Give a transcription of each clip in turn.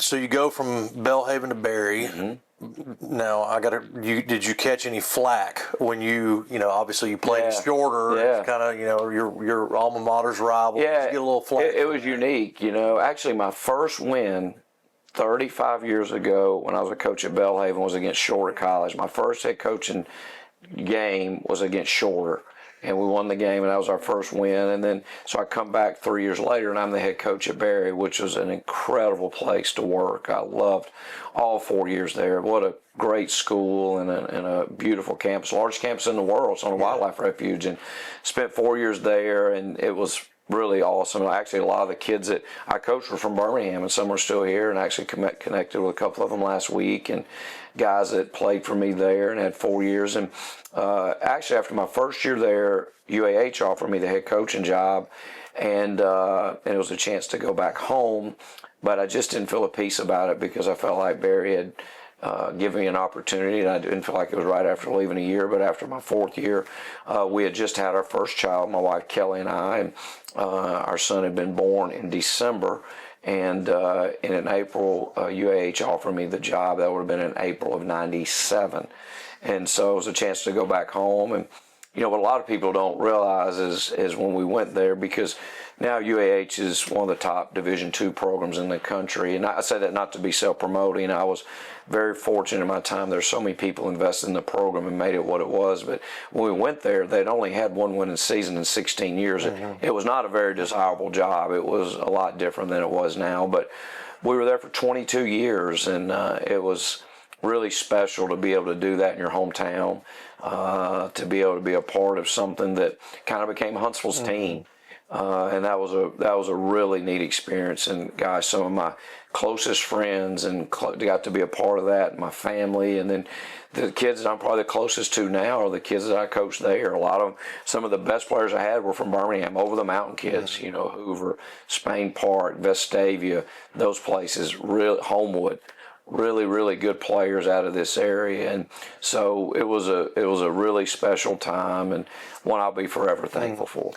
So you go from Belhaven to Berry. Mm-hmm. Now did you catch any flack when you obviously you played shorter? Yeah. It's kind of your alma mater's rival. Yeah, Did you get a little flack. It was unique. Actually, my first win 35 years ago when I was a coach at Belhaven was against Shorter College. My first head coaching game was against Shorter, and we won the game, and that was our first win. And then so I come back 3 years later, and I'm the head coach at Berry, which was an incredible place to work. I loved all 4 years there. What a great school and a beautiful campus, largest campus in the world. It's on a wildlife refuge, and spent 4 years there, and it was really awesome. Actually, a lot of the kids that I coached were from Birmingham, and some are still here, and actually connected with a couple of them last week, and guys that played for me there and had 4 years. And actually, after my first year there, UAH offered me the head coaching job, and it was a chance to go back home, but I just didn't feel at peace about it because I felt like Berry had given me an opportunity, and I didn't feel like it was right after leaving a year. But after my fourth year, we had just had our first child, my wife Kelly and I, and our son had been born in December. And in April, UAH offered me the job. That would have been in April of '97. And so it was a chance to go back home. And, what a lot of people don't realize is when we went there, because now UAH is one of the top Division II programs in the country. And I say that not to be self-promoting. I was very fortunate in my time. There's so many people invested in the program and made it what it was. But when we went there, they'd only had one winning season in 16 years. Mm-hmm. It was not a very desirable job. It was a lot different than it was now. But we were there for 22 years, and it was really special to be able to do that in your hometown, to be able to be a part of something that kind of became Huntsville's team. And that was a really neat experience. And guys, some of my closest friends and got to be a part of that, my family. And then the kids that I'm probably the closest to now are the kids that I coached there. Some of the best players I had were from Birmingham, over the mountain kids, Hoover, Spain Park, Vestavia, those places, Homewood. Really, really good players out of this area, and so it was a really special time, and one I'll be forever thankful for.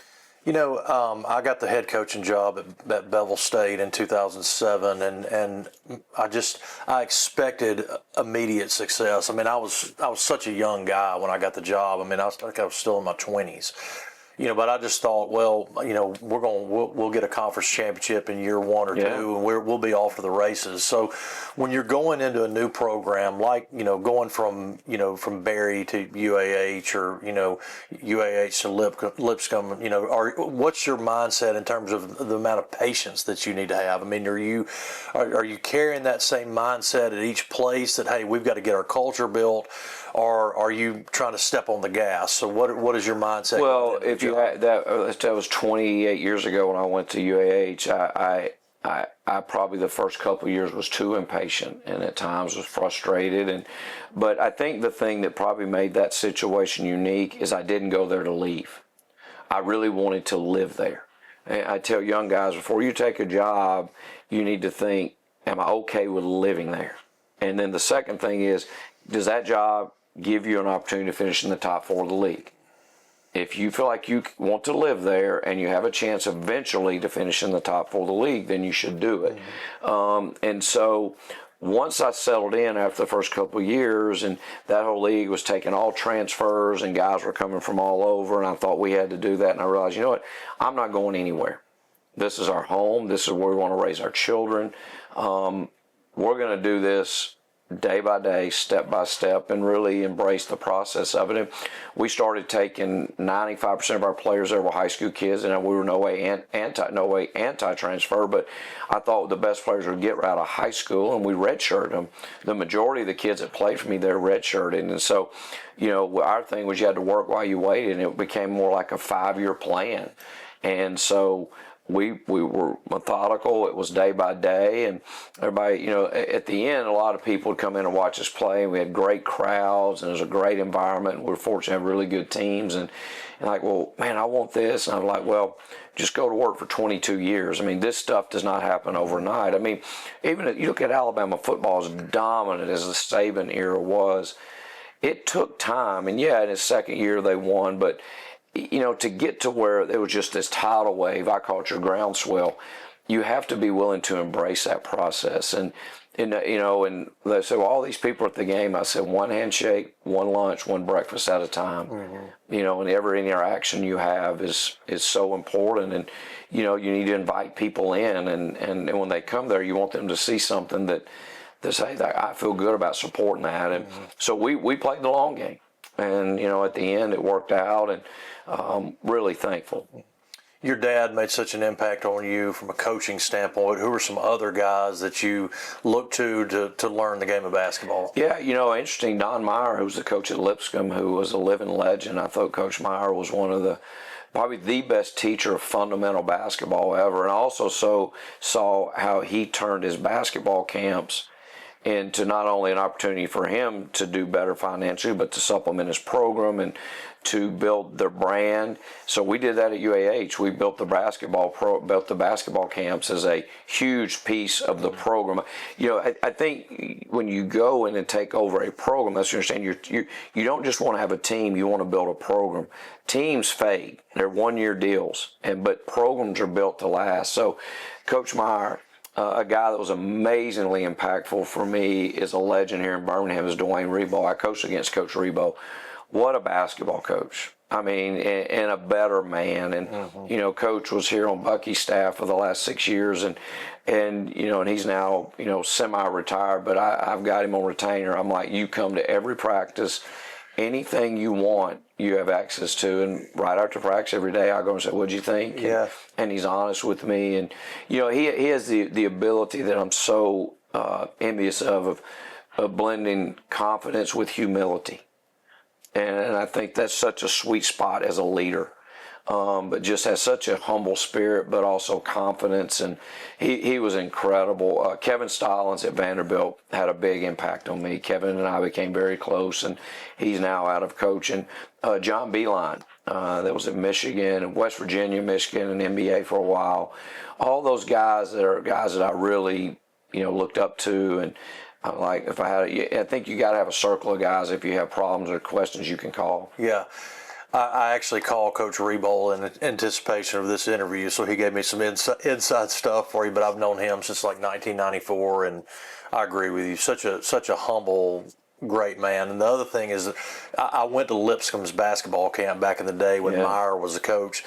I got the head coaching job at Bevel State in 2007, and I expected immediate success. I mean, I was such a young guy when I got the job. I mean, I think I was still in my 20s. But I just thought, well, we'll get a conference championship in year one or two, and we'll be off to the races. So when you're going into a new program, like, going from Berry to UAH or, UAH to Lipscomb, what's your mindset in terms of the amount of patience that you need to have? I mean, are you carrying that same mindset at each place that, hey, we've got to get our culture built? Or are you trying to step on the gas? So what is your mindset? Well, if you had that was 28 years ago when I went to UAH. I probably the first couple of years was too impatient and at times was frustrated. But I think the thing that probably made that situation unique is I didn't go there to leave. I really wanted to live there. And I tell young guys, before you take a job, you need to think, am I okay with living there? And then the second thing is, does that job give you an opportunity to finish in the top four of the league? If you feel like you want to live there and you have a chance eventually to finish in the top four of the league, then you should do it. Mm-hmm. And so once I settled in after the first couple of years, and that whole league was taking all transfers and guys were coming from all over, and I thought we had to do that, and I realized, I'm not going anywhere. This is our home. This is where we want to raise our children. We're going to do this day by day, step by step, and really embrace the process of it. And we started taking 95% of our players that were high school kids, and we were no way anti-transfer, but I thought the best players would get out of high school, and we redshirted them. The majority of the kids that played for me, they're redshirted, and so, our thing was you had to work while you waited, and it became more like a 5-year plan. And so we were methodical. It was day by day, and everybody, at the end, a lot of people would come in and watch us play, and we had great crowds, and it was a great environment, and we were fortunate to have really good teams, and like, well, man, I want this, and I'm like, well, just go to work for 22 years. I mean, this stuff does not happen overnight. I mean, even if you look at Alabama football, as dominant as the Saban era was, it took time, and in his second year they won, but to get to where there was just this tidal wave, I call it your groundswell, you have to be willing to embrace that process. And they say, well, all these people at the game. I said, one handshake, one lunch, one breakfast at a time. And every interaction you have is so important. And, you need to invite people in. And when they come there, you want them to see something that say, I feel good about supporting that. And so we played the long game. And, at the end, it worked out, and really thankful. Your dad made such an impact on you from a coaching standpoint. Who are some other guys that you look to learn the game of basketball? Yeah, interesting. Don Meyer, who was the coach at Lipscomb, who was a living legend. I thought Coach Meyer was probably the best teacher of fundamental basketball ever. And I also saw how he turned his basketball camps into not only an opportunity for him to do better financially, but to supplement his program and to build their brand. So we did that at UAH. We built the basketball camps as a huge piece of the program. I think when you go in and take over a program, that's what you understand. You don't just want to have a team. You want to build a program. Teams fade. They're one-year deals, but programs are built to last. So Coach Meyer, a guy that was amazingly impactful for me, is a legend here in Birmingham, is Dwayne Rebo. I coached against Coach Rebo. What a basketball coach. I mean, and a better man. And, Coach was here on Bucky's staff for the last 6 years, and he's now, semi-retired, but I've got him on retainer. I'm like, you come to every practice, anything you want, you have access to. And right after practice every day, I go and say, what'd you think? Yeah. And he's honest with me. And, he has the ability that I'm so envious of blending confidence with humility. And I think that's such a sweet spot as a leader. But just has such a humble spirit, but also confidence. And he was incredible. Kevin Stallings at Vanderbilt had a big impact on me. Kevin and I became very close, and he's now out of coaching. John Beilein, that was at Michigan and West Virginia, Michigan, and NBA for a while. All those guys that I really, looked up to. And like, I think you got to have a circle of guys if you have problems or questions you can call. Yeah. I actually called Coach Rebo in anticipation of this interview, so he gave me some inside stuff for you, but I've known him since like 1994, and I agree with you. Such a humble, great man. And the other thing is, I went to Lipscomb's basketball camp back in the day when Meyer was the coach.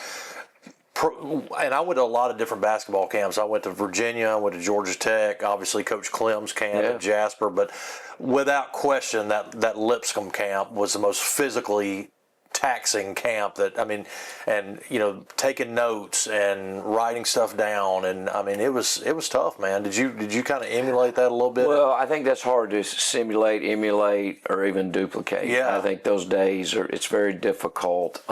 And I went to a lot of different basketball camps. I went to Virginia, I went to Georgia Tech, obviously Coach Clem's camp at Jasper, but without question, that Lipscomb camp was the most physically taxing camp taking notes and writing stuff down, and it was tough, man. Did you kind of emulate that a little bit? Well, I think that's hard to simulate, emulate, or even duplicate. Yeah. I think those days it's very difficult.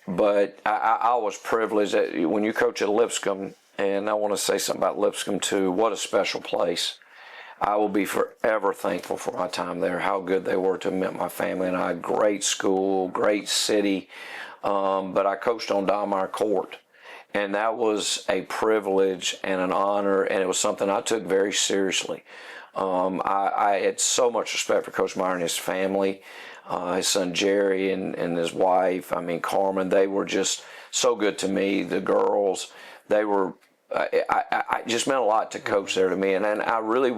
But I was privileged that when you coach at Lipscomb, and I want to say something about Lipscomb too. What a special place. I will be forever thankful for my time there, how good they were to me, my family and I. Great school, great city. But I coached on Don Meyer Court, and that was a privilege and an honor, and it was something I took very seriously. I had so much respect for Coach Meyer and his family, his son Jerry and his wife, Carmen. They were just so good to me. The girls, they were... I just meant a lot to coach there to me, and I really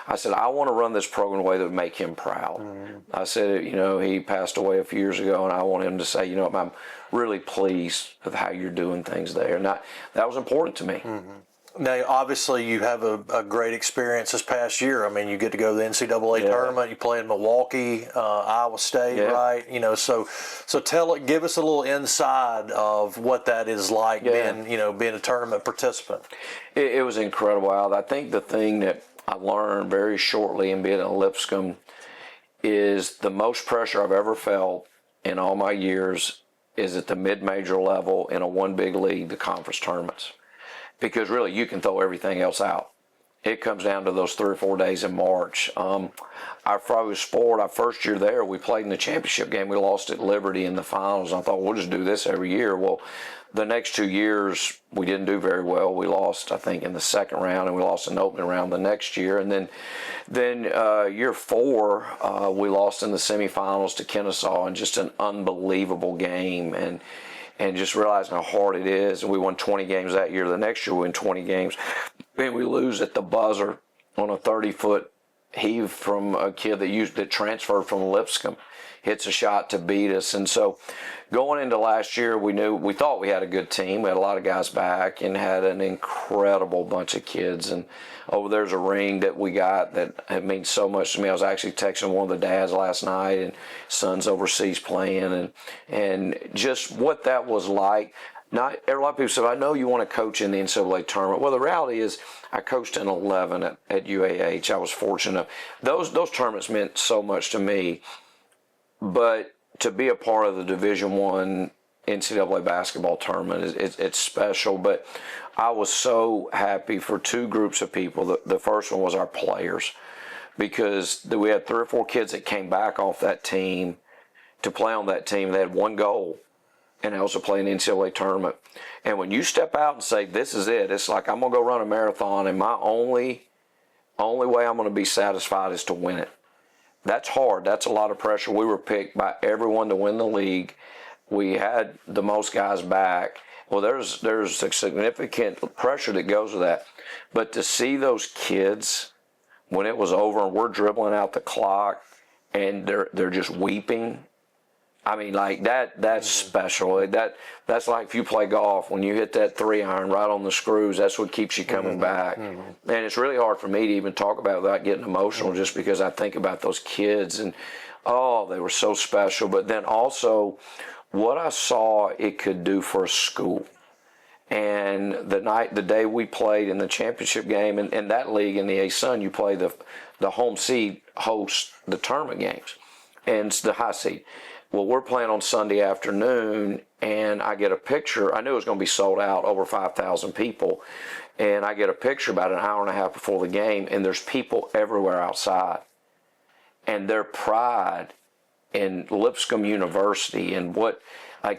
I said, I want to run this program in a way that would make him proud. I said, he passed away a few years ago, and I want him to say, I'm really pleased with how you're doing things there. And that was important to me. Now, obviously, you have a great experience this past year. You get to go to the NCAA tournament. You play in Milwaukee, Iowa State, right? So give us a little inside of what that is like being a tournament participant. It was incredible, Al. I think the thing that I learned very shortly in being at Lipscomb is the most pressure I've ever felt in all my years is at the mid-major level in a one big league, the conference tournaments. Because really, you can throw everything else out. It comes down to those 3 or 4 days in March. Our first year there, we played in the championship game. We lost at Liberty in the finals. I thought, we'll just do this every year. Well, the next 2 years, we didn't do very well. We lost, I think, in the second round, and we lost in the opening round the next year. And then year 4, we lost in the semifinals to Kennesaw in just an unbelievable game. And and just realizing how hard it is. And we won 20 games that year. The next year we win 20 games. And we lose at the buzzer on a 30-foot heave from a kid that transferred from Lipscomb. Hits a shot to beat us. And so going into last year, we thought we had a good team. We had a lot of guys back and had an incredible bunch of kids. And there's a ring that we got that it means so much to me. I was actually texting one of the dads last night, and son's overseas playing, and just what that was like. Not a lot of people said, I know you want to coach in the NCAA tournament. Well, the reality is I coached in 11 at UAH. I was fortunate. Those tournaments meant so much to me. But to be a part of the Division I NCAA basketball tournament, it's special. But I was so happy for two groups of people. The first one was our players, because we had 3 or 4 kids that came back off that team to play on that team. They had one goal, and that was to play an NCAA tournament. And when you step out and say, this is it, it's like I'm going to go run a marathon, and my only way I'm going to be satisfied is to win it. That's hard. That's a lot of pressure. We were picked by everyone to win the league. We had the most guys back. Well, there's a significant pressure that goes with that. But to see those kids when it was over and we're dribbling out the clock and they're just weeping, I mean, like that's special. That's like if you play golf, when you hit that 3-iron right on the screws, that's what keeps you coming back. And it's really hard for me to even talk about it without getting emotional, just because I think about those kids and, they were so special. But then also what I saw it could do for a school. And the day we played in the championship game, in that league in the A-Sun, you play the home seed hosts the tournament games, and it's the high seed. Well, we're playing on Sunday afternoon, and I get a picture. I knew it was going to be sold out, over 5,000 people. And I get a picture about an hour and a half before the game, and there's people everywhere outside. And their pride in Lipscomb University and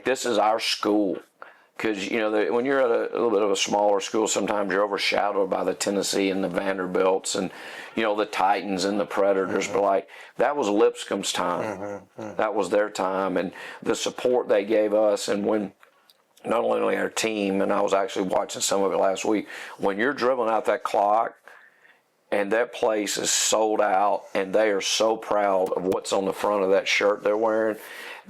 this is our school. Because, when you're at a little bit of a smaller school, sometimes you're overshadowed by the Tennessee and the Vanderbilts and, the Titans and the Predators. But, that was Lipscomb's time. That was their time. And the support they gave us, and when not only our team, and I was actually watching some of it last week, when you're dribbling out that clock and that place is sold out and they are so proud of what's on the front of that shirt they're wearing,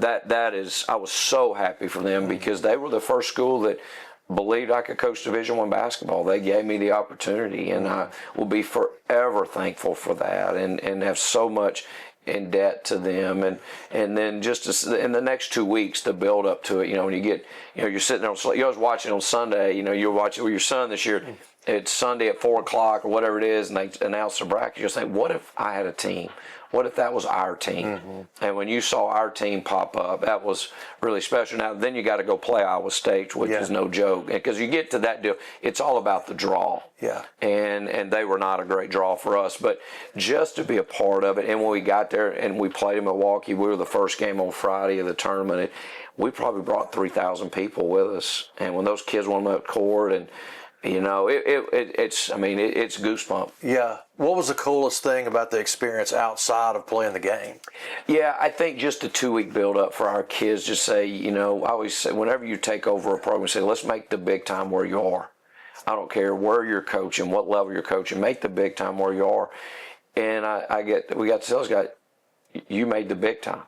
I was so happy for them, because they were the first school that believed I could coach Division I basketball. They gave me the opportunity, and I will be forever thankful for that, and have so much in debt to them. And then just in the next 2 weeks, the build up to it, when you get, you're sitting there, I was watching on Sunday, you're watching with your son this year. It's Sunday at 4:00 or whatever it is, and they announce the bracket. You're saying, what if I had a team? What if that was our team? And when you saw our team pop up, that was really special. Now, then you got to go play Iowa State, which is no joke. Because you get to that deal, it's all about the draw. Yeah. And they were not a great draw for us. But just to be a part of it, and when we got there and we played in Milwaukee, we were the first game on Friday of the tournament. We probably brought 3,000 people with us. And when those kids went up court, and it's goosebumps. Yeah. What was the coolest thing about the experience outside of playing the game? Yeah, I think just a 2-week build up for our kids. Just say, I always say, whenever you take over a program, say, let's make the big time where you are. I don't care where you're coaching, what level you're coaching, make the big time where you are. And we got to tell this guy, you made the big time.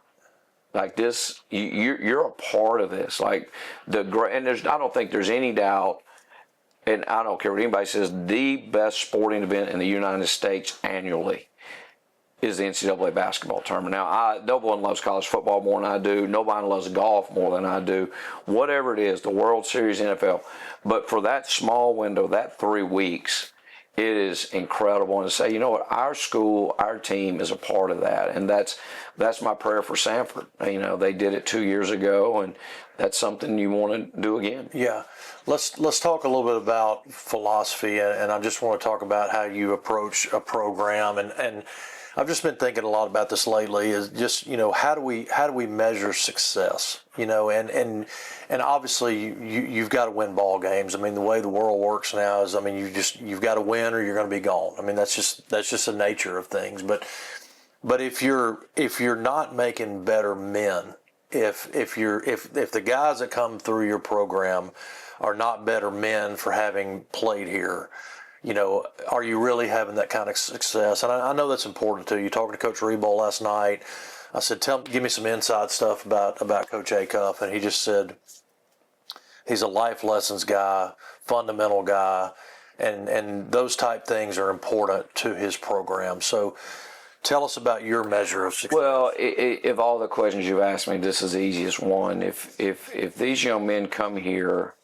Like this, you're a part of this. I don't think there's any doubt. And I don't care what anybody says, the best sporting event in the United States annually is the NCAA basketball tournament. Now, no one loves college football more than I do. Nobody loves golf more than I do. Whatever it is, the World Series, NFL. But for that small window, that 3 weeks, it is incredible. And to say, our school, our team is a part of that. And that's my prayer for Samford. They did it 2 years ago, and that's something you want to do again. Yeah. Let's talk a little bit about philosophy, and I just want to talk about how you approach a program, and I've just been thinking a lot about this lately. Is just how do we measure success? And obviously you've got to win ball games. I mean, the way the world works now is, you've got to win or you're going to be gone. I mean, that's just the nature of things. But if you're not making better men, if the guys that come through your program are not better men for having played here, are you really having that kind of success? And I know that's important to you. Talking to Coach Rebo last night, I said, give me some inside stuff about Coach Acuff, and he just said he's a life lessons guy, fundamental guy, and those type things are important to his program. So tell us about your measure of success. Well, if all the questions you've asked me, this is the easiest one. If these young men come here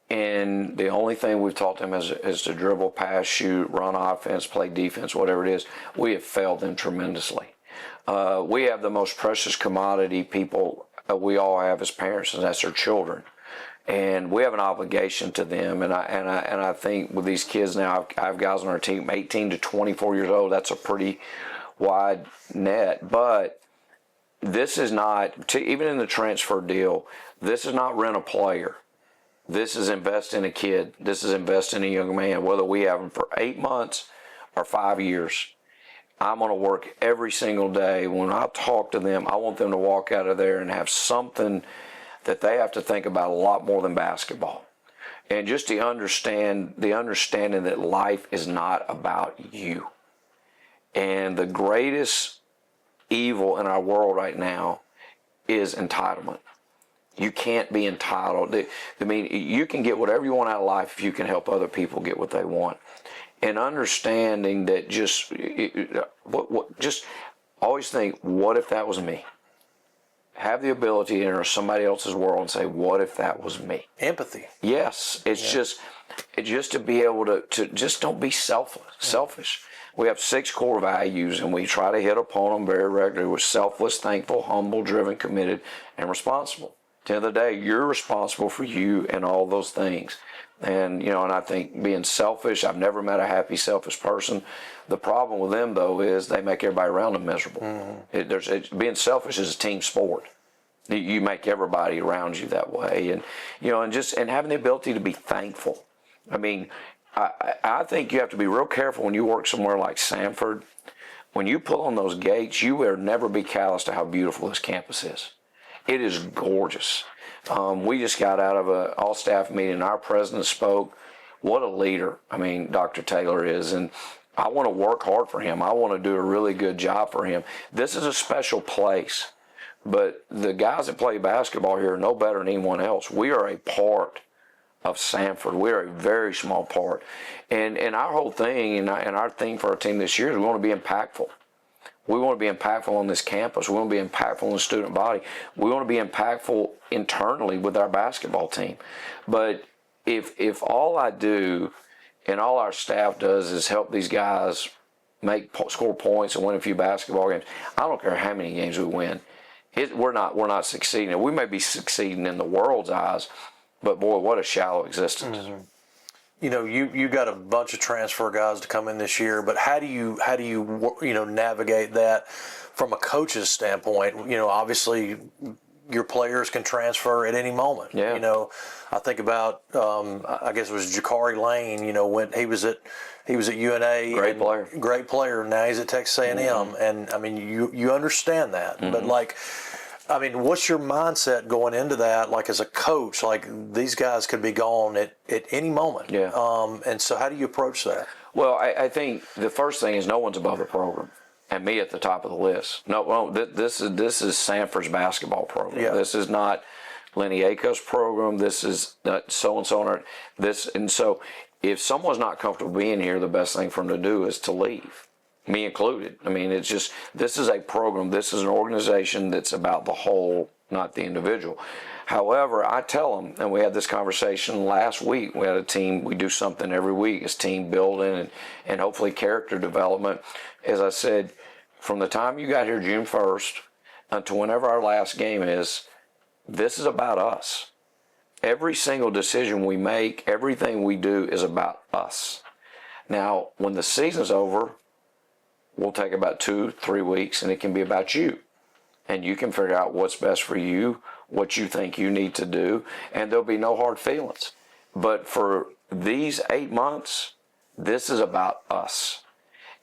and the only thing we've taught them is to dribble, pass, shoot, run offense, play defense, whatever it is, we have failed them tremendously. We have the most precious commodity people we all have as parents, and that's our children. And we have an obligation to them. And I think with these kids now, I have guys on our team 18 to 24 years old. That's a pretty wide net. But this is not, even in the transfer deal, this is not rent a player. This is invest in a kid. This is invest in a young man, whether we have them for 8 months or 5 years. I'm going to work every single day. When I talk to them, I want them to walk out of there and have something that they have to think about a lot more than basketball. And just the understanding that life is not about you. And the greatest evil in our world right now is entitlement. You can't be entitled. I mean, you can get whatever you want out of life if you can help other people get what they want. And understanding that just always think, what if that was me? Have the ability to enter somebody else's world and say, what if that was me? Empathy. Yes. It's just to be able to just don't be selfish. We have 6 core values, and we try to hit upon them very regularly. We're selfless, thankful, humble, driven, committed, and responsible. At the end of the day, you're responsible for you and all those things. And, and I think being selfish, I've never met a happy, selfish person. The problem with them, though, is they make everybody around them miserable. Mm-hmm. Being selfish is a team sport. You make everybody around you that way. And, and having the ability to be thankful. I mean, I think you have to be real careful when you work somewhere like Samford. When you pull on those gates, you will never be callous to how beautiful this campus is. It is gorgeous. We just got out of an all-staff meeting. Our president spoke. What a leader, Dr. Taylor is. And I want to work hard for him. I want to do a really good job for him. This is a special place. But the guys that play basketball here are no better than anyone else. We are a part of Samford. We are a very small part. And our whole thing and our thing for our team this year is we want to be impactful. We want to be impactful on this campus. We want to be impactful in the student body. We want to be impactful internally with our basketball team. But if all I do and all our staff does is help these guys score points and win a few basketball games, I don't care how many games we win. We're not succeeding. We may be succeeding in the world's eyes, but boy, what a shallow existence. Mm-hmm. You got a bunch of transfer guys to come in this year, but how do you navigate that from a coach's standpoint? Obviously your players can transfer at any moment. Yeah. I think about I guess it was Jakari Lane. When he was at UNA. Great player. Now he's at Texas A&M, mm-hmm. and you understand that, mm-hmm. but what's your mindset going into that? Like as a coach, like these guys could be gone at any moment. Yeah. And so how do you approach that? Well, I think the first thing is no one's above the program, and me at the top of the list. No, this is Samford's basketball program. Yeah. This is not Lennie Acuff's program. This is so and so. And so if someone's not comfortable being here, the best thing for them to do is to leave. Me included. It's just, this is a program, this is an organization that's about the whole, not the individual. However, I tell them, and we had this conversation last week, we had a team, we do something every week, it's team building and hopefully character development. As I said, from the time you got here June 1st until whenever our last game is, this is about us. Every single decision we make, everything we do is about us. Now, when the season's over, we'll take about 2-3 weeks, and it can be about you. And you can figure out what's best for you, what you think you need to do, and there'll be no hard feelings. But for these 8 months, this is about us.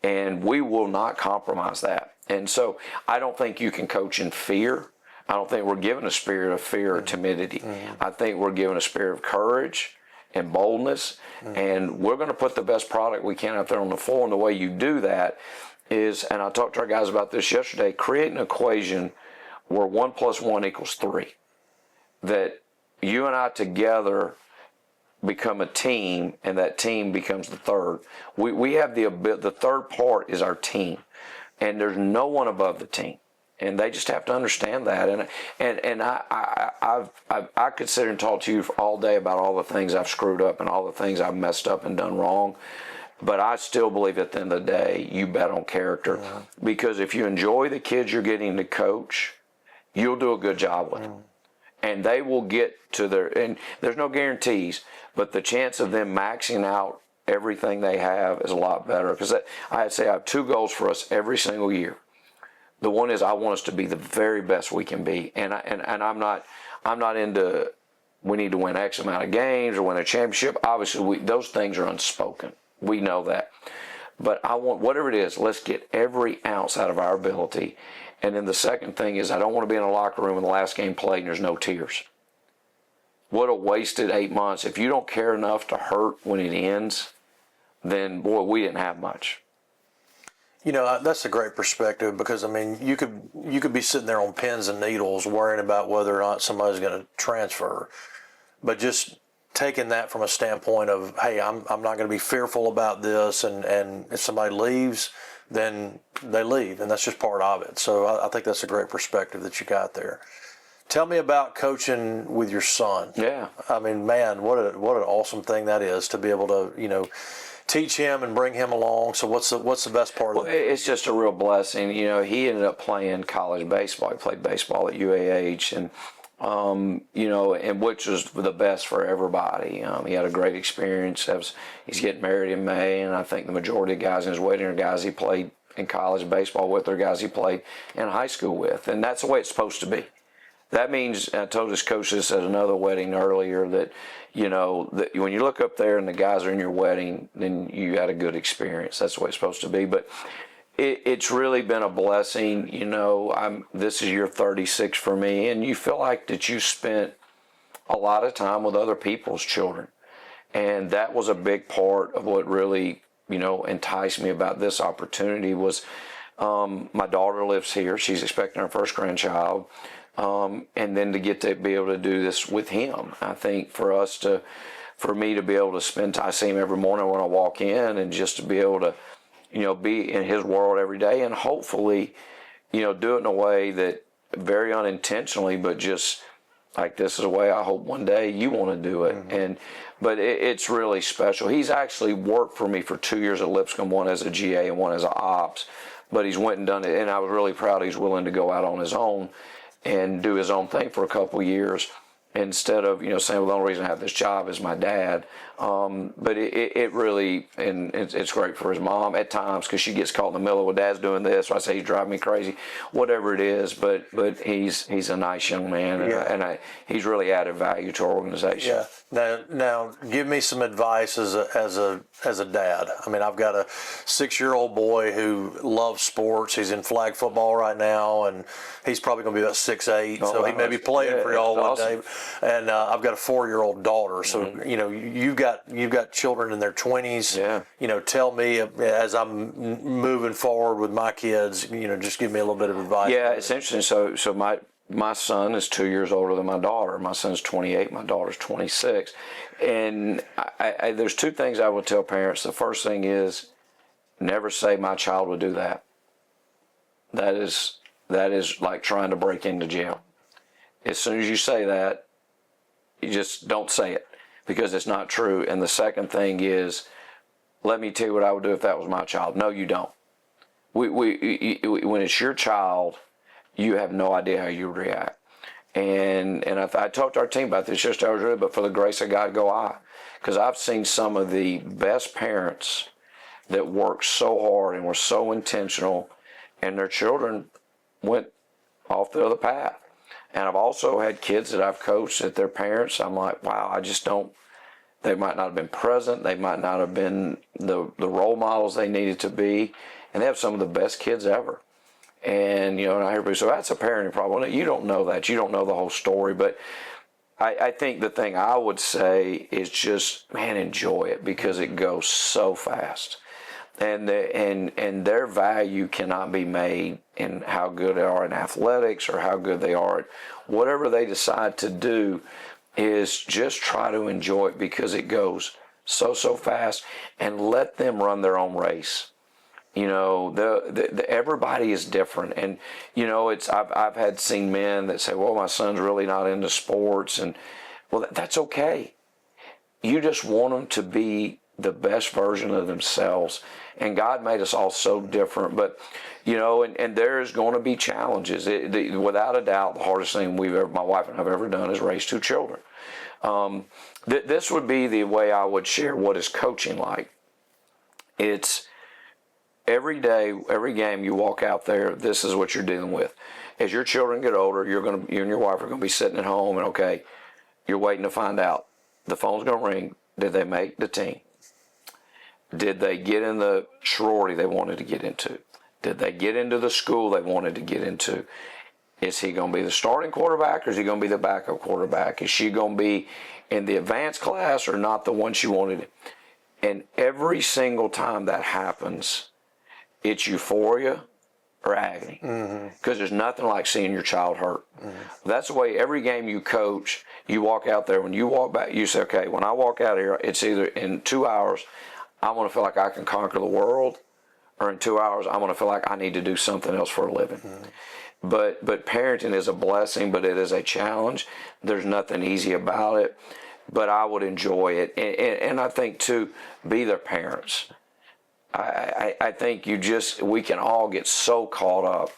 And we will not compromise that. And so I don't think you can coach in fear. I don't think we're given a spirit of fear or timidity. I think we're given a spirit of courage and boldness, and we're going to put the best product we can out there on the floor. And the way you do that is, and I talked to our guys about this yesterday, create an equation where 1 + 1 = 3. That you and I together become a team, and that team becomes the third. We have the third part is our team, and there's no one above the team. And they just have to understand that. And I could sit and talk to you all day about all the things I've screwed up and all the things I've messed up and done wrong. But I still believe at the end of the day, you bet on character. Yeah. Because if you enjoy the kids you're getting to coach, you'll do a good job with them. And they will get to and there's no guarantees, but the chance of them maxing out everything they have is a lot better. Because I have 2 goals for us every single year. The one is I want us to be the very best we can be, and I'm not into we need to win X amount of games or win a championship. Obviously, those things are unspoken. We know that, but I want whatever it is. Let's get every ounce out of our ability, and then the second thing is I don't want to be in a locker room when the last game played and there's no tears. What a wasted 8 months! If you don't care enough to hurt when it ends, then boy, we didn't have much. You know, that's a great perspective, because I mean, you could be sitting there on pins and needles worrying about whether or not somebody's going to transfer, but just taking that from a standpoint of, hey, I'm not going to be fearful about this, and if somebody leaves, then they leave, and that's just part of it. So I think that's a great perspective that you got there. Tell me about coaching with your son. Yeah, I mean, man, what an awesome thing that is to be able to, teach him and bring him along. So what's the best part of that? It's just a real blessing. He ended up playing college baseball. He played baseball at UAH, and and which was the best for everybody. He had a great experience. He's getting married in May, and I think the majority of guys in his wedding are guys he played in college baseball with, or guys he played in high school with, and that's the way it's supposed to be. That means, I told his coach this at another wedding earlier, that that when you look up there and the guys are in your wedding, then you had a good experience. That's the way it's supposed to be. But it's really been a blessing. This is year 36 for me, and you feel like that you spent a lot of time with other people's children, and that was a big part of what really enticed me about this opportunity. Was my daughter lives here; she's expecting her first grandchild. And then to get to be able to do this with him, I think for me to be able to spend time, I see him every morning when I walk in, and just to be able to, be in his world every day, and hopefully, do it in a way that very unintentionally, but just like, this is a way I hope one day you want to do it. Mm-hmm. But it's really special. He's actually worked for me for 2 years at Lipscomb, one as a GA and one as an ops, but he's went and done it, and I was really proud he's willing to go out on his own and do his own thing for a couple of years, instead of saying, well, the only reason I have this job is my dad. But it really, and it's great for his mom at times, because she gets caught in the middle of, well, Dad's doing this, so I say he's driving me crazy, whatever it is. But he's a nice young man, and he's really added value to our organization. Yeah. Now give me some advice as a dad. I mean, I've got a 6-year-old boy who loves sports. He's in flag football right now, and he's probably going to be about 6'8", so he may be playing for y'all one day. And I've got a 4-year-old daughter, so you've got children in their 20s. Yeah. Tell me, as I'm moving forward with my kids, just give me a little bit of advice. Yeah, it's interesting. So my son is 2 years older than my daughter. My son's 28. My daughter's 26. And there's 2 things I would tell parents. The first thing is, never say my child would do that. That is like trying to break into jail. As soon as you say that, you just don't say it, because it's not true. And the second thing is, let me tell you what I would do if that was my child. No, you don't. When it's your child, you have no idea how you react. And I talked to our team about this yesterday, but for the grace of God go I. Because I've seen some of the best parents that worked so hard and were so intentional, and their children went off the other path. And I've also had kids that I've coached that their parents, I'm like, wow, I just don't, they might not have been present, they might not have been the role models they needed to be, and they have some of the best kids ever. And, and I hear people say, that's a parenting problem. You don't know that. You don't know the whole story. But I think the thing I would say is just, man, enjoy it, because it goes so fast. And their value cannot be made in how good they are in athletics or how good they are at whatever they decide to do. Is just try to enjoy it, because it goes so fast, and let them run their own race. Everybody is different, and I've seen men that say, well, my son's really not into sports, and well, that's okay. You just want them to be the best version of themselves, and God made us all so different. But and there's going to be challenges. Without a doubt, the hardest thing my wife and I have ever done is raise 2 children. This would be the way I would share what is coaching like. It's every day, every game you walk out there, this is what you're dealing with. As your children get older, you and your wife are going to be sitting at home, and okay, you're waiting to find out. The phone's going to ring. Did they make the team? Did they get in the sorority they wanted to get into? Did they get into the school they wanted to get into? Is he going to be the starting quarterback, or is he going to be the backup quarterback? Is she going to be in the advanced class or not the one she wanted? And every single time that happens, it's euphoria or agony. Because there's nothing like seeing your child hurt. That's the way every game you coach, you walk out there. When you walk back, you say, okay, when I walk out here, it's either in 2 hours, I want to feel like I can conquer the world, or in 2 hours, I want to feel like I need to do something else for a living. But parenting is a blessing, but it is a challenge. There's nothing easy about it, but I would enjoy it. And I think, too, be their parents. I think we can all get so caught up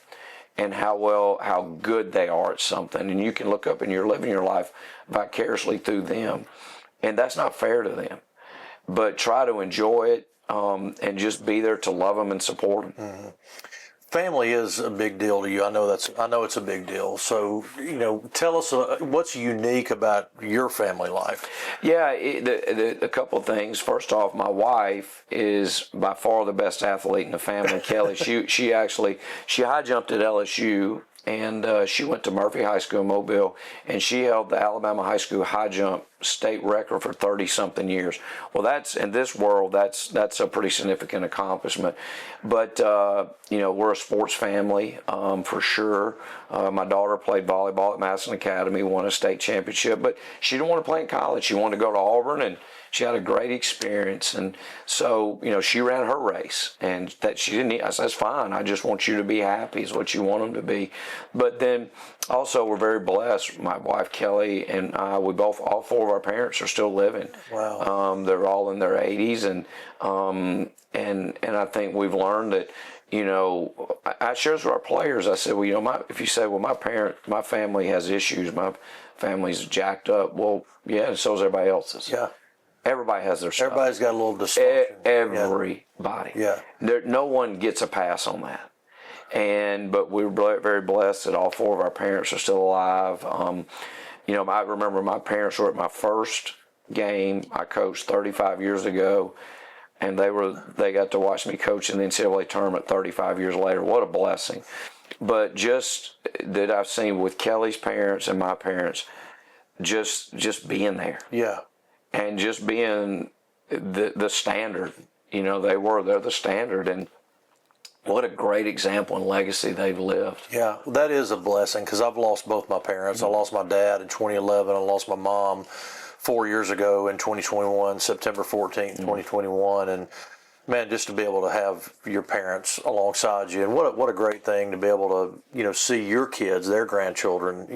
in how good they are at something. And you can look up and you're living your life vicariously through them. And that's not fair to them. But try to enjoy it and just be there to love them and support them. Family is a big deal to you. I know it's a big deal. So, tell us what's unique about your family life. Yeah, a couple of things. First off, my wife is by far the best athlete in the family. Kelly, she high jumped at LSU, and she went to Murphy High School in Mobile, and she held the Alabama High School high jump state record for 30-something years. Well, that's in this world, that's a pretty significant accomplishment. But we're a sports family for sure. My daughter played volleyball at Madison Academy, won a state championship, but she didn't want to play in college. She wanted to go to Auburn, and she had a great experience. And so, she ran her race, and that she didn't. I said, that's fine. I just want you to be happy is what you want them to be. But then also we're very blessed. My wife Kelly and I, all 4 of our parents are still living. Wow. They're all in their 80s, and I think we've learned that. I share this with our players. I said, well, if you say, well, my family has issues, my family's jacked up. Well, yeah, and so is everybody else's. Yeah. Everybody has their stuff. Everybody's got a little dysfunction. Everybody. Yeah. No one gets a pass on that. But we're very blessed that all 4 of our parents are still alive. I remember my parents were at my first game I coached 35 years ago, and they got to watch me coach in the NCAA tournament 35 years later. What a blessing. But just that I've seen with Kelly's parents and my parents, just being there. Yeah. And just being the standard. They're the standard, and what a great example and legacy they've lived. Yeah, that is a blessing, because I've lost both my parents. I lost my dad in 2011. I lost my mom 4 years ago in 2021, September 14th, 2021. And man, just to be able to have your parents alongside you, and what a great thing to be able to, see your kids, their grandchildren,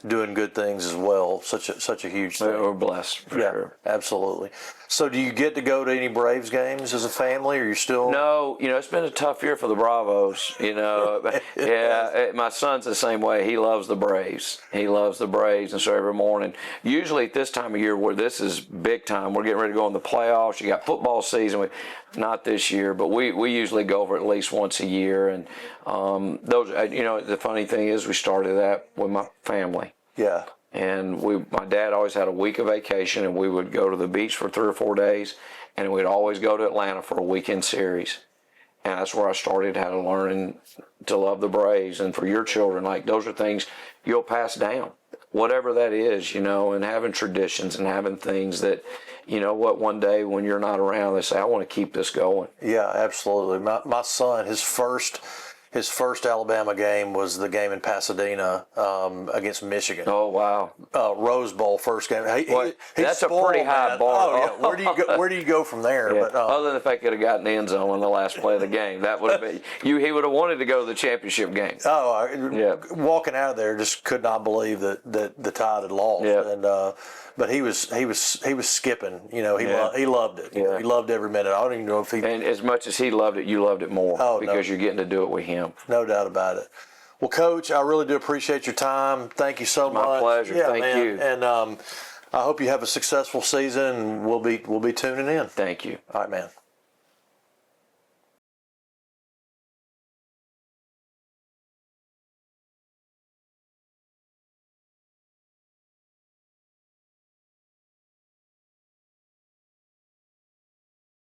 doing good things as well. Such a huge thing. We're blessed, for sure. Absolutely. So do you get to go to any Braves games as a family, or you still? No, it's been a tough year for the Bravos, Yeah, my son's the same way. He loves the Braves. And so every morning, usually at this time of year where this is big time, we're getting ready to go in the playoffs. You got football season. Not this year, but we usually go over at least once a year. And the funny thing is we started that with my family. Yeah. And my dad always had a week of vacation, and we would go to the beach for 3 or 4 days, and we'd always go to Atlanta for a weekend series. And that's where I started how to learn to love the Braves. And for your children, like, those are things you'll pass down, whatever that is, and having traditions and having things that, one day when you're not around, they say, I want to keep this going. Yeah, absolutely. My son, his first Alabama game was the game in Pasadena against Michigan. Oh, wow. Rose Bowl first game. That's a pretty high bar. Oh, yeah. Where do you go from there? Yeah. But, other than the fact that he got in the end zone in the last play of the game, that would have been he would have wanted to go to the championship game. Walking out of there, just could not believe that the Tide had lost. Yeah. And but he was skipping. He loved it. Yeah. He loved every minute. I don't even know if he. And as much as he loved it, you loved it more because you're getting to do it with him. No doubt about it. Well, Coach, I really do appreciate your time. Thank you so much. My pleasure. Yeah, Thank you. And I hope you have a successful season. And we'll be tuning in. Thank you. All right, man.